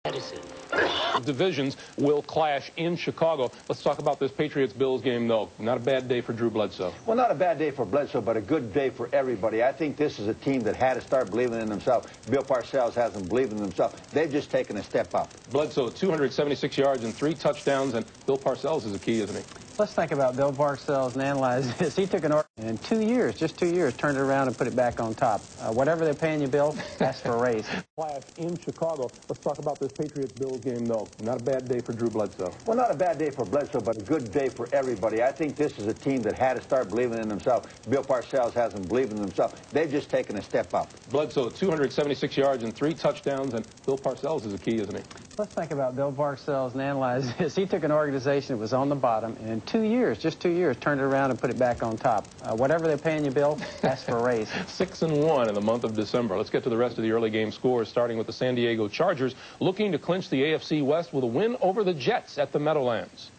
Edison. Divisions will clash in Chicago. Let's talk about this Patriots-Bills game, though. Not a bad day for Drew Bledsoe. Well, not a bad day for Bledsoe, but a good day for everybody. I think this is a team that had to start believing in themselves. Bill Parcells hasn't believed in themselves. They've just taken a step up. Bledsoe, 276 yards and 3 touchdowns, and Bill Parcells is the key, isn't he? Let's think about Bill Parcells and analyze this. He took an order in 2 years, just 2 years, turned it around and put it back on top. Whatever they're paying you, Bill, that's for a raise. Clash in Chicago. Let's talk about this Patriots-Bills game, though. Not a bad day for Drew Bledsoe. Well, not a bad day for Bledsoe, but a good day for everybody. I think this is a team that had to start believing in themselves. Bill Parcells hasn't believed in themselves. They've just taken a step up. Bledsoe, 276 yards and 3 touchdowns, and Bill Parcells is the key, isn't he? Let's think about Bill Parcells and analyze this. He took an organization that was on the bottom, and in 2 years, just 2 years, turned it around and put it back on top. Whatever they're paying you, Bill, that's for a raise. 6-1 in the month of December. Let's get to the rest of the early game scores, starting with the San Diego Chargers, looking to clinch the AFC West with a win over the Jets at the Meadowlands.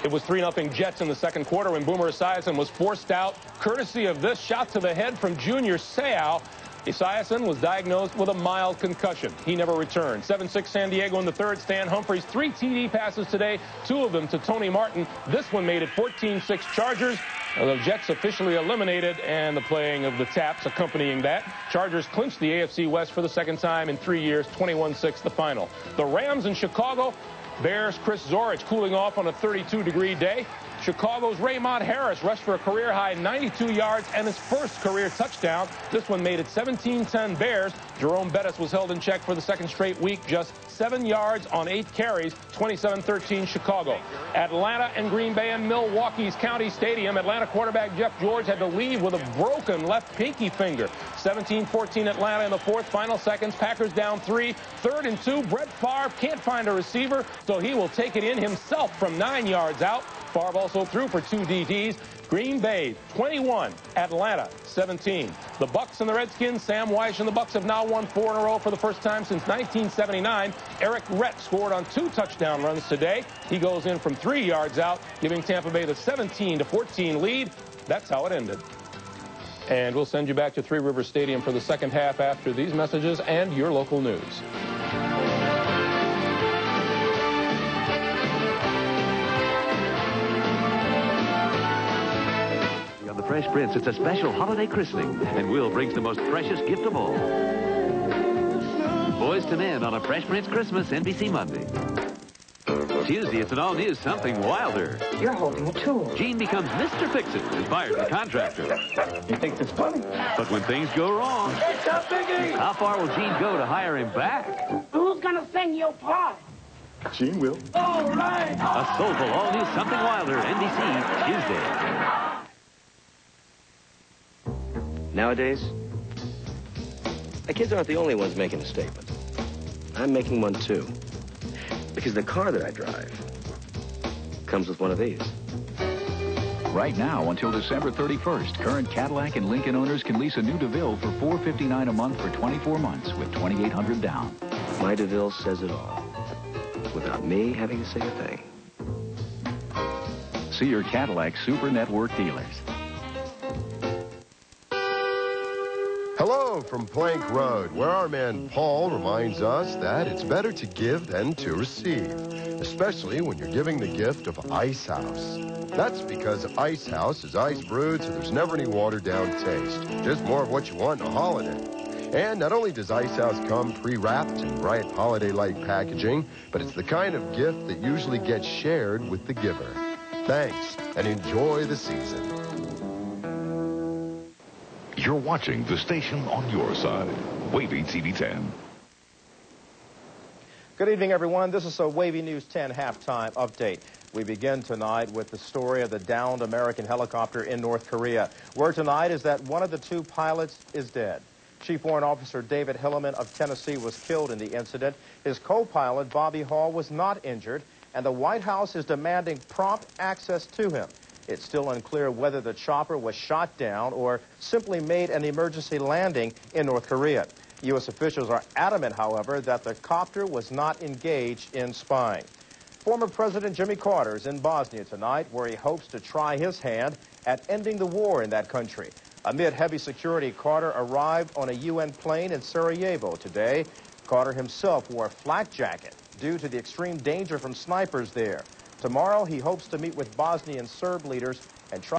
It was 3-0 Jets in the second quarter when Boomer Esiason was forced out, courtesy of this shot to the head from Junior Seau. Esiason was diagnosed with a mild concussion. He never returned. 7-6 San Diego in the third. Stan Humphries, 3 TD passes today, 2 of them to Tony Martin. This one made it 14-6 Chargers. The Jets officially eliminated, and the playing of the taps accompanying that. Chargers clinched the AFC West for the second time in 3 years, 21-6 the final. The Rams in Chicago. Bears' Chris Zorich cooling off on a 32-degree day. Chicago's Raymond Harris rushed for a career-high 92 yards and his first career touchdown. This one made it 17-10 Bears. Jerome Bettis was held in check for the second straight week, just 7 yards on 8 carries, 27-13 Chicago. Atlanta and Green Bay in Milwaukee's County Stadium. Atlanta quarterback Jeff George had to leave with a broken left pinky finger. 17-14 Atlanta in the fourth, final seconds. Packers down 3, 3rd and 2. Brett Favre can't find a receiver, so he will take it in himself from 9 yards out. Favre also threw for 2 DTs. Green Bay 21, Atlanta 17. The Bucs and the Redskins, Sam Weish and the Bucs have now won 4 in a row for the first time since 1979. Eric Rett scored on 2 touchdown runs today. He goes in from 3 yards out, giving Tampa Bay the 17-14 lead. That's how it ended. And we'll send you back to Three Rivers Stadium for the second half after these messages and your local news. Fresh Prince, it's a special holiday christening, and Will brings the most precious gift of all. Boys to Men on a Fresh Prince Christmas, NBC Monday. Tuesday, it's an all-new Something Wilder. You're holding a tool. Gene becomes Mr. Fix-It and fires the contractor. You think it's funny? But when things go wrong, It's a biggie! how far will Gene go to hire him back? Who's gonna sing your part? Gene will. All right! A soulful all-new Something Wilder, NBC, Tuesday. Nowadays, my kids aren't the only ones making a statement. I'm making one too. Because the car that I drive comes with one of these. Right now, until December 31st, current Cadillac and Lincoln owners can lease a new DeVille for $459 a month for 24 months with $2,800 down. My DeVille says it all, without me having to say a thing. See your Cadillac Super Network dealers. Hello from Plank Road, where our man Paul reminds us that it's better to give than to receive, especially when you're giving the gift of Ice House. That's because Ice House is ice brewed, so there's never any watered-down taste, just more of what you want in a holiday. And not only does Ice House come pre-wrapped in bright holiday-like packaging, but it's the kind of gift that usually gets shared with the giver. Thanks, and enjoy the season. You're watching the station on your side. WAVY TV 10. Good evening, everyone. This is a WAVY News 10 halftime update. We begin tonight with the story of the downed American helicopter in North Korea. Word tonight is that one of the 2 pilots is dead. Chief Warrant Officer David Hilleman of Tennessee was killed in the incident. His co-pilot, Bobby Hall, was not injured, and the White House is demanding prompt access to him. It's still unclear whether the chopper was shot down or simply made an emergency landing in North Korea. U.S. officials are adamant, however, that the copter was not engaged in spying. Former President Jimmy Carter is in Bosnia tonight, where he hopes to try his hand at ending the war in that country. Amid heavy security, Carter arrived on a UN plane in Sarajevo today. Carter himself wore a flak jacket due to the extreme danger from snipers there. Tomorrow, he hopes to meet with Bosnian Serb leaders and try